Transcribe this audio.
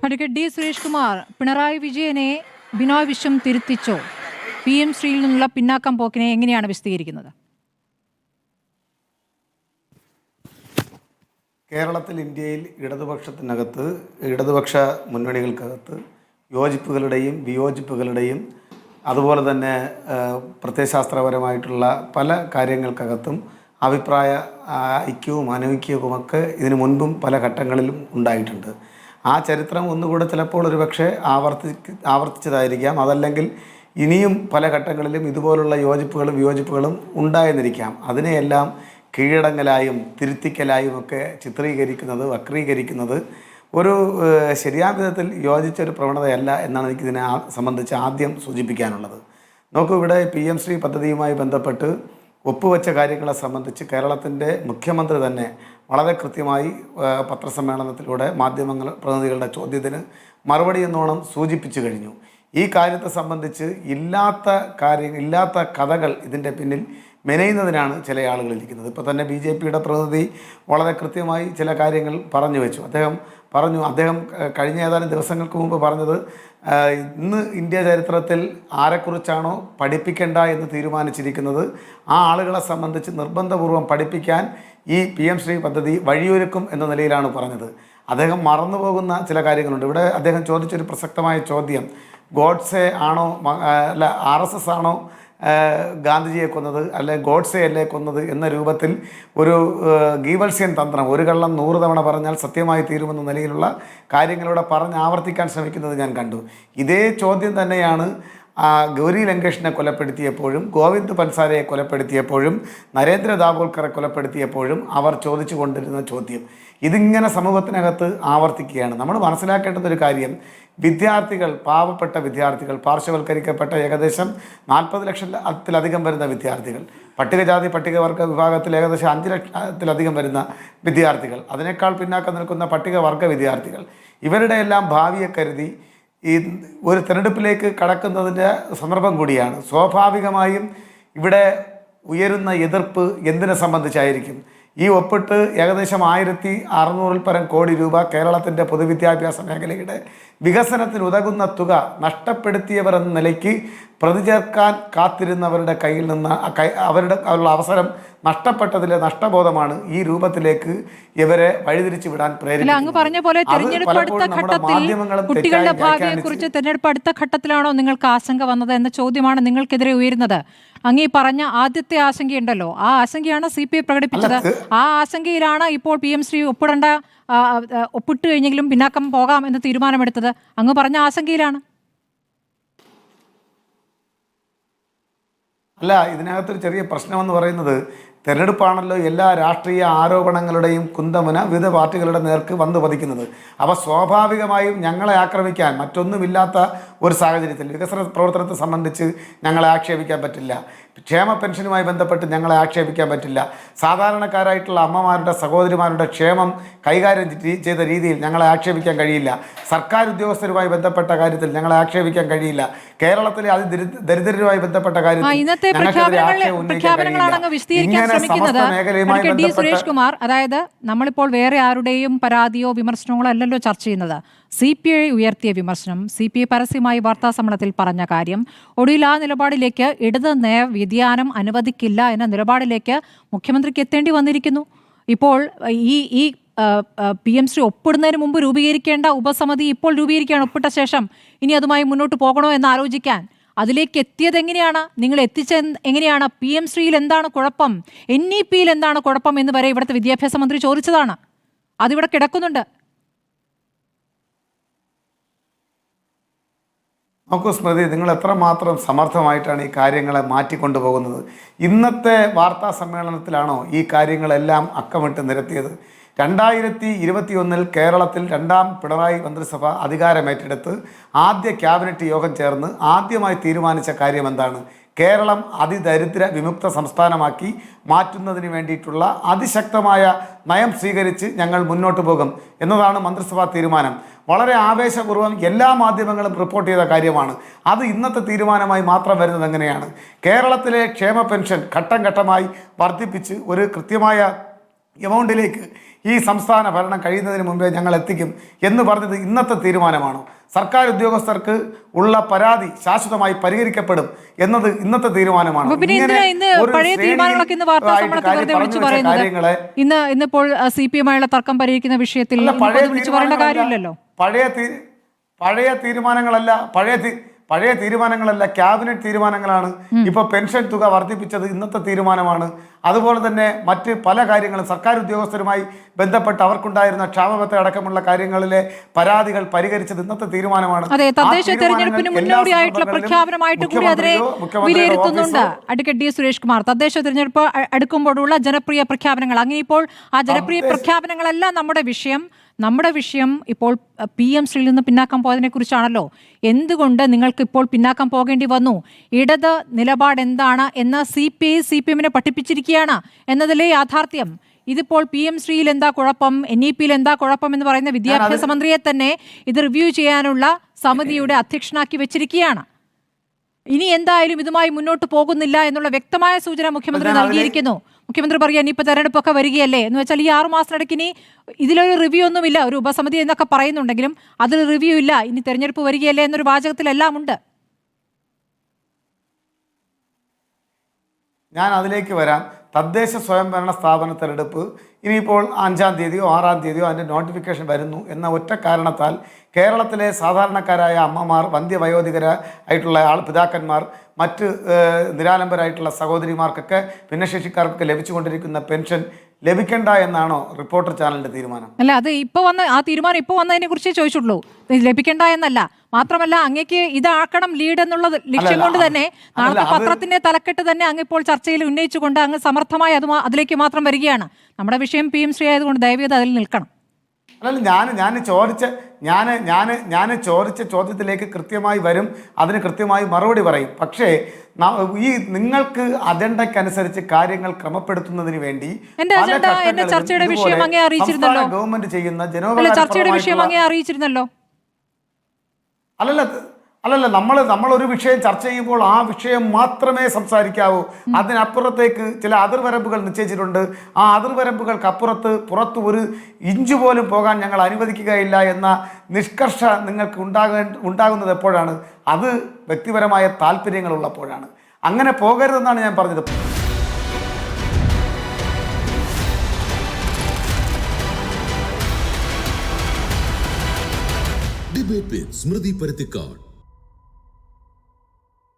Advocate D Suresh Kumar, Pinarayi വിജയനെ Binoy Viswam തിരുത്തിച്ചോ? PM ശ്രീയിൽ നിന്നുള്ള പിന്നാക്കം പോക്കിനെ എങ്ങനെയാണ് വിശദീകരിക്കുന്നത്? കേരളത്തിൽ, ഇന്ത്യയിൽ ഇടതുപക്ഷത്തിനകത്ത്, ഇടതുപക്ഷ മുന്നണികൾക്കകത്ത് യോജിപ്പുകളുടെയും വിയോജിപ്പുകളുടെയും അതുപോലെ തന്നെ പ്രത്യയശാസ്ത്രപരമായിട്ടുള്ള പല കാര്യങ്ങൾക്കകത്തും അഭിപ്രായ ഐക്യവും അനൈക്യവുമൊക്കെ ഇതിനു മുൻപും പല ഘട്ടങ്ങളിലും ഉണ്ടായിട്ടുണ്ട്. ആ ചരിത്രം ഒന്നുകൂടെ ചിലപ്പോൾ ഒരു പക്ഷേ ആവർത്തിച്ചതായിരിക്കാം. അതല്ലെങ്കിൽ ഇനിയും പല ഘട്ടങ്ങളിലും ഇതുപോലുള്ള യോജിപ്പുകളും വിയോജിപ്പുകളും ഉണ്ടായെന്നിരിക്കാം. അതിനെയെല്ലാം കീഴടങ്ങലായും തിരുത്തിക്കലായും ഒക്കെ ചിത്രീകരിക്കുന്നത്, വക്രീകരിക്കുന്നത് ഒരു ശരിയായ വിധത്തിൽ യോജിച്ചൊരു പ്രവണതയല്ല എന്നാണ് എനിക്കിതിനെ സംബന്ധിച്ച് ആദ്യം സൂചിപ്പിക്കാനുള്ളത്. നോക്കൂ, ഇവിടെ PM ശ്രീ പദ്ധതിയുമായി ബന്ധപ്പെട്ട് ഒപ്പുവെച്ച കാര്യങ്ങളെ സംബന്ധിച്ച് കേരളത്തിൻ്റെ മുഖ്യമന്ത്രി തന്നെ വളരെ കൃത്യമായി പത്രസമ്മേളനത്തിലൂടെ മാധ്യമങ്ങൾ പ്രതിനിധികളുടെ ചോദ്യത്തിന് മറുപടി എന്നോണം സൂചിപ്പിച്ചു കഴിഞ്ഞു. ഈ കാര്യത്തെ സംബന്ധിച്ച് ഇല്ലാത്ത കഥകൾ ഇതിൻ്റെ പിന്നിൽ മെനയുന്നതിനാണ് ചില ആളുകൾ ഇരിക്കുന്നത്. ഇപ്പോൾ തന്നെ BJPയുടെ പ്രതിനിധി വളരെ കൃത്യമായി ചില കാര്യങ്ങൾ പറഞ്ഞു വെച്ചു. അദ്ദേഹം കഴിഞ്ഞ ഏതാനും ദിവസങ്ങൾക്ക് മുമ്പ് പറഞ്ഞത്, ഇന്ന് ഇന്ത്യ ചരിത്രത്തിൽ ആരെക്കുറിച്ചാണോ പഠിപ്പിക്കേണ്ട എന്ന് തീരുമാനിച്ചിരിക്കുന്നത് ആ ആളുകളെ സംബന്ധിച്ച് നിർബന്ധപൂർവ്വം പഠിപ്പിക്കാൻ ഈ PM ശ്രീ പദ്ധതി വഴിയൊരുക്കും എന്ന നിലയിലാണ് പറഞ്ഞത്. അദ്ദേഹം മറന്നുപോകുന്ന ചില കാര്യങ്ങളുണ്ട്. ഇവിടെ അദ്ദേഹം ചോദിച്ചൊരു പ്രസക്തമായ ചോദ്യം, ഗോഡ്സെ ആണോ അല്ല RSS ആണോ ഗാന്ധിജിയെ കൊന്നത്, അല്ലെ ഗോഡ്സെ അല്ലേ കൊന്നത് എന്ന രൂപത്തിൽ ഒരു ഗീവൽസ്യൻ തന്ത്രം, ഒരു കള്ളം 100 തവണ പറഞ്ഞാൽ സത്യമായി തീരുമെന്ന നിലയിലുള്ള കാര്യങ്ങളിലൂടെ ആവർത്തിക്കാൻ ശ്രമിക്കുന്നത് ഞാൻ കണ്ടു. ഇതേ ചോദ്യം തന്നെയാണ് ഗൗരി ലങ്കേഷിനെ കൊലപ്പെടുത്തിയപ്പോഴും, ഗോവിന്ദ് പൻസാരയെ കൊലപ്പെടുത്തിയപ്പോഴും, നരേന്ദ്ര ദാബോൽക്കറെ കൊലപ്പെടുത്തിയപ്പോഴും അവർ ചോദിച്ചു കൊണ്ടിരുന്ന ചോദ്യം. ഇതിങ്ങനെ സമൂഹത്തിനകത്ത് ആവർത്തിക്കുകയാണ്. നമ്മൾ മനസ്സിലാക്കേണ്ടുന്നൊരു കാര്യം, വിദ്യാർത്ഥികൾ, പാവപ്പെട്ട വിദ്യാർത്ഥികൾ, പാർശ്വവൽക്കരിക്കപ്പെട്ട ഏകദേശം 40 ലക്ഷത്തിലധികം വരുന്ന വിദ്യാർത്ഥികൾ, പട്ടികജാതി പട്ടികവർഗ വിഭാഗത്തിൽ ഏകദേശം 5 ലക്ഷത്തിലധികം വരുന്ന വിദ്യാർത്ഥികൾ, അതിനേക്കാൾ പിന്നാക്കം നിൽക്കുന്ന പട്ടികവർഗ വിദ്യാർത്ഥികൾ, ഇവരുടെ എല്ലാം ഭാവിയെ കരുതി ഈ ഒരു തിരഞ്ഞെടുപ്പിലേക്ക് കടക്കുന്നതിൻ്റെ സന്ദർഭം കൂടിയാണ്. സ്വാഭാവികമായും ഇവിടെ ഉയരുന്ന എതിർപ്പ് എന്തിനെ സംബന്ധിച്ചായിരിക്കും? ഈ ഒപ്പിട്ട് ഏകദേശം 1600 പരം കോടി രൂപ കേരളത്തിൻ്റെ പൊതുവിദ്യാഭ്യാസ മേഖലയുടെ വികസനത്തിന് ഉതകുന്ന തുക നഷ്ടപ്പെടുത്തിയവർ എന്ന നിലയ്ക്ക് പ്രതിചേർക്കാൻ കാത്തിരുന്നവരുടെ കയ്യിൽ നിന്ന് അവരുടെ അവസരം നഷ്ടപ്പെട്ടതിലെ നഷ്ടബോധമാണ് ഈ രൂപത്തിലേക്ക് ഇവരെ വഴിതിരിച്ചു വിടാൻ പ്രേരിപ്പിക്കുന്നത്. അങ്ങ് പറഞ്ഞ പോലെ തെരഞ്ഞെടുപ്പ് അടുത്ത ഘട്ടത്തിൽ കുട്ടികളുടെ ഭാവിയെക്കുറിച്ച് തെരഞ്ഞെടുപ്പ് അടുത്ത ഘട്ടത്തിലാണോ നിങ്ങൾക്ക് ആശങ്ക വന്നത് എന്ന ചോദ്യമാണ് നിങ്ങൾക്കെതിരെ ഉയരുന്നത്. അങ്ങീ പറഞ്ഞ ആദ്യത്തെ ആശങ്കയുണ്ടല്ലോ, ആ ആശങ്കയാണ് CPI പ്രകടിപ്പിച്ചത്. ആ ആശങ്കയിലാണ് ഇപ്പോൾ PM ശ്രീ ഒപ്പിട്ട് കഴിഞ്ഞെങ്കിലും പിന്നാക്കം പോകാം എന്ന് തീരുമാനമെടുത്തത്. അങ്ങ് പറഞ്ഞ ആശങ്കയിലാണ്. അല്ല, ഇതിനകത്തൊരു ചെറിയ പ്രശ്നമെന്ന് പറയുന്നത്, തെരഞ്ഞെടുപ്പാണല്ലോ എല്ലാ രാഷ്ട്രീയ ആരോപണങ്ങളുടെയും കുന്തമുന വിവിധ പാർട്ടികളുടെ നേർക്ക് വന്നു പതിക്കുന്നത്. അപ്പോൾ സ്വാഭാവികമായും ഞങ്ങളെ ആക്രമിക്കാൻ മറ്റൊന്നുമില്ലാത്ത ഒരു സാഹചര്യത്തിൽ വികസന പ്രവർത്തനത്തെ സംബന്ധിച്ച് ഞങ്ങളെ ആക്ഷേപിക്കാൻ പറ്റില്ല, ക്ഷേമ പെൻഷനുമായി ബന്ധപ്പെട്ട് ഞങ്ങളെ ആക്ഷേപിക്കാൻ പറ്റില്ല, സാധാരണക്കാരായിട്ടുള്ള അമ്മമാരുടെ സഹോദരിമാരുടെ ക്ഷേമം കൈകാര്യം ചെയ്ത രീതിയിൽ ഞങ്ങളെ ആക്ഷേപിക്കാൻ കഴിയില്ല, സർക്കാർ ഉദ്യോഗസ്ഥരുമായി ബന്ധപ്പെട്ട കാര്യത്തിൽ ഞങ്ങളെ ആക്ഷേപിക്കാൻ കഴിയില്ല, കേരളത്തിലെ ദരിദ്രരുമായി ബന്ധപ്പെട്ട കാര്യത്തിൽ ഡി സുരേഷ് കുമാർ, അതായത് നമ്മളിപ്പോൾ വേറെ ആരുടെയും പരാതിയോ വിമർശനങ്ങളോ അല്ലല്ലോ ചർച്ച ചെയ്യുന്നത്. CPI ഉയർത്തിയ വിമർശനം, CPI പരസ്യമായി വാർത്താ സമ്മേളനത്തിൽ പറഞ്ഞ കാര്യം, ഒടുവിൽ ആ നിലപാടിലേക്ക് ഇടത് നയ വ്യതിയാനം അനുവദിക്കില്ല എന്ന നിലപാടിലേക്ക് മുഖ്യമന്ത്രിക്ക് എത്തേണ്ടി വന്നിരിക്കുന്നു. ഇപ്പോൾ ഈ PM ശ്രീ ഒപ്പിടുന്നതിന് മുമ്പ് രൂപീകരിക്കേണ്ട ഉപസമിതി ഇപ്പോൾ രൂപീകരിക്കുകയാണ്. ഒപ്പിട്ട ശേഷം ഇനി അതുമായി മുന്നോട്ട് പോകണോ എന്ന് ആലോചിക്കാൻ അതിലേക്ക് എത്തിയത് എങ്ങനെയാണ്? നിങ്ങൾ എങ്ങനെയാണ്? PM ശ്രീയിൽ എന്താണ് കുഴപ്പം, NEPയിൽ എന്താണ് കുഴപ്പം എന്ന് വരെ ഇവിടുത്തെ വിദ്യാഭ്യാസ മന്ത്രി ചോദിച്ചതാണ്. അതിവിടെ കിടക്കുന്നുണ്ട്. നോക്കൂ സ്മൃതി, നിങ്ങൾ എത്രമാത്രം സമർത്ഥമായിട്ടാണ് ഈ കാര്യങ്ങളെ മാറ്റിക്കൊണ്ടുപോകുന്നത്. ഇന്നത്തെ വാർത്താ സമ്മേളനത്തിലാണോ ഈ കാര്യങ്ങളെല്ലാം അക്കമിട്ട് നിരത്തിയത്? 2021 കേരളത്തിൽ 2ാം പിണറായി മന്ത്രിസഭ അധികാരമേറ്റെടുത്ത് ആദ്യ ക്യാബിനറ്റ് യോഗം ചേർന്ന് ആദ്യമായി തീരുമാനിച്ച കാര്യം എന്താണ്? കേരളം അതിദരിദ്ര വിമുക്ത സംസ്ഥാനമാക്കി മാറ്റുന്നതിന് വേണ്ടിയിട്ടുള്ള അതിശക്തമായ നയം സ്വീകരിച്ച് ഞങ്ങൾ മുന്നോട്ട് പോകും എന്നതാണ് മന്ത്രിസഭാ തീരുമാനം. വളരെ ആവേശപൂർവ്വം എല്ലാ മാധ്യമങ്ങളും റിപ്പോർട്ട് ചെയ്ത കാര്യമാണ്. അത് ഇന്നത്തെ തീരുമാനമായി മാത്രം വരുന്നത് എങ്ങനെയാണ്? കേരളത്തിലെ ക്ഷേമ പെൻഷൻ ഘട്ടം ഘട്ടമായി വർദ്ധിപ്പിച്ച് ഒരു കൃത്യമായ എമൗണ്ടിലേക്ക് ഈ സംസ്ഥാന ഭരണം കഴിയുന്നതിന് മുമ്പേ ഞങ്ങൾ എത്തിക്കും എന്ന് പറഞ്ഞത് ഇന്നത്തെ തീരുമാനമാണോ? സർക്കാർ ഉദ്യോഗസ്ഥർക്ക് ഉള്ള പരാതി ശാശ്വതമായി പരിഹരിക്കപ്പെടും എന്നത് ഇന്നത്തെ തീരുമാനമാണോ? ഇന്നിപ്പോൾ CPM-ആയുള്ള തർക്കം പരിഹരിക്കുന്ന വിഷയത്തിൽ പഴയ തീരുമാനങ്ങളല്ല ക്യാബിനറ്റ് തീരുമാനങ്ങളാണ്. ഇപ്പൊ പെൻഷൻ തുക വർദ്ധിപ്പിച്ചത് ഇന്നത്തെ തീരുമാനമാണ്. അതുപോലെ തന്നെ മറ്റ് പല കാര്യങ്ങളും സർക്കാർ ഉദ്യോഗസ്ഥരുമായി ബന്ധപ്പെട്ട് അവർക്കുണ്ടായിരുന്ന ക്ഷാമബത്ത അടക്കമുള്ള കാര്യങ്ങളിലെ പരാതികൾ പരിഹരിച്ചത് ഇന്നത്തെ തീരുമാനമാണ്. അതെ, തദ്ദേശ തെരഞ്ഞെടുപ്പിന് മുന്നോടിയായിട്ടുള്ള പ്രഖ്യാപനമായിട്ട് കൂടി അതിനെ വിലയിരുത്തുന്നുണ്ട് അഡ്വക്കേറ്റ് D. സുരേഷ് കുമാർ. തദ്ദേശ തെരഞ്ഞെടുപ്പ് അടുക്കുമ്പോഴുള്ള ജനപ്രിയ പ്രഖ്യാപനങ്ങൾ, അങ്ങനെ ഇപ്പോൾ ആ ജനപ്രിയ പ്രഖ്യാപനങ്ങളല്ല നമ്മുടെ വിഷയം ഇപ്പോൾ PM ശ്രീയിൽ നിന്ന് പിന്നാക്കം പോയതിനെ കുറിച്ചാണല്ലോ. എന്തുകൊണ്ട് നിങ്ങൾക്ക് ഇപ്പോൾ പിന്നാക്കം പോകേണ്ടി വന്നു? ഇടത് നിലപാട് എന്താണ് എന്ന് CPM-നെ പഠിപ്പിച്ചിരിക്കുകയാണ് എന്നതിലെ യാഥാർത്ഥ്യം. ഇതിപ്പോൾ PM ശ്രീയിൽ എന്താ കുഴപ്പം, NEP-യിൽ എന്താ കുഴപ്പം എന്ന് പറയുന്ന വിദ്യാഭ്യാസ മന്ത്രിയെ തന്നെ ഇത് റിവ്യൂ ചെയ്യാനുള്ള സമിതിയുടെ അധ്യക്ഷനാക്കി വെച്ചിരിക്കുകയാണ്. ഇനി എന്തായാലും ഇതുമായി മുന്നോട്ട് പോകുന്നില്ല എന്നുള്ള വ്യക്തമായ സൂചന മുഖ്യമന്ത്രി നൽകിയിരിക്കുന്നു. മുഖ്യമന്ത്രി പറയാൻ ഇനിയിപ്പോൾ തെരഞ്ഞെടുപ്പൊക്കെ വരികയല്ലേ എന്ന് വെച്ചാൽ ഈ 6 മാസത്തിനിടയ്ക്ക് ഇനി ഇതിലൊരു റിവ്യൂ ഒന്നുമില്ല. ഒരു ഉപസമിതി എന്നൊക്കെ പറയുന്നുണ്ടെങ്കിലും അതിൽ റിവ്യൂ ഇല്ല. ഇനി തെരഞ്ഞെടുപ്പ് വരികയല്ലേ എന്നൊരു വാചകത്തിലെല്ലാം ഉണ്ട്. ഞാൻ അതിലേക്ക് വരാം. തദ്ദേശ സ്വയംഭരണ സ്ഥാപന തെരഞ്ഞെടുപ്പ് ഇനിയിപ്പോൾ 5-ാം തീയതിയോ 6-ാം തീയതിയോ അതിൻ്റെ നോട്ടിഫിക്കേഷൻ വരുന്നു എന്ന ഒറ്റ കാരണത്താൽ കേരളത്തിലെ സാധാരണക്കാരായ അമ്മമാർ, വന്ധ്യവയോധികരായിട്ടുള്ള പിതാക്കന്മാർ, മറ്റ് നിരാലംബരായിട്ടുള്ള സഹോദരിമാർക്കൊക്കെ ഭിന്നശേഷിക്കാർക്ക് ലഭിച്ചുകൊണ്ടിരിക്കുന്ന പെൻഷൻ ലഭിക്കണ്ട എന്നാണോ റിപ്പോർട്ടർ ചാനലിന്റെ തീരുമാനം? അല്ല, അത് ആ തീരുമാനം ഇപ്പോൾ വന്നതിനെ കുറിച്ച് ചോദിച്ചുള്ളൂ. ലഭിക്കണ്ട എന്നല്ല. മാത്രമല്ല, അങ്ങേക്ക് ഇതാക്കണം ലീഡ് എന്നുള്ള ലക്ഷ്യം കൊണ്ട് തന്നെ നാളത്തെ പത്രത്തിന്റെ തലക്കെട്ട് തന്നെ അങ്ങിപ്പോൾ ചർച്ചയിൽ ഉന്നയിച്ചുകൊണ്ട് അങ്ങ് സമർത്ഥമായി അതിലേക്ക് മാത്രം വരികയാണ്. നമ്മുടെ വിഷയം PM ശ്രീ ആയതുകൊണ്ട് ദയവേത് അതിൽ നിൽക്കണം. അല്ലല്ല, ഞാൻ ചോദിച്ച ചോദ്യത്തിലേക്ക് കൃത്യമായി വരും, അതിന് കൃത്യമായി മറുപടി പറയും. പക്ഷേ നിങ്ങൾക്ക് അജണ്ടയ്ക്കനുസരിച്ച് കാര്യങ്ങൾ ക്രമപ്പെടുത്തുന്നതിന് വേണ്ടി ഗവൺമെന്റ് ചെയ്യുന്ന അറിയിച്ചിരുന്നല്ലോ. അല്ലല്ല, നമ്മളൊരു വിഷയം ചർച്ച ചെയ്യുമ്പോൾ ആ വിഷയം മാത്രമേ സംസാരിക്കാവൂ. അതിനപ്പുറത്തേക്ക് ചില അതിർവരമ്പുകൾ നിശ്ചയിച്ചിട്ടുണ്ട്. ആ അതിർവരമ്പുകൾക്ക് പുറത്ത് ഒരു ഇഞ്ച് പോലും പോകാൻ ഞങ്ങൾ അനുവദിക്കുകയില്ല എന്ന നിഷ്കർഷ നിങ്ങൾക്ക് ഉണ്ടാകുന്നത് എപ്പോഴാണ്? അത് വ്യക്തിപരമായ താല്പര്യങ്ങളുള്ളപ്പോഴാണ്. അങ്ങനെ പോകരുതെന്നാണ് ഞാൻ പറഞ്ഞത്. ഡിബേറ്റ് വിത്ത് സ്മൃതി പരുത്തിക്കാട്.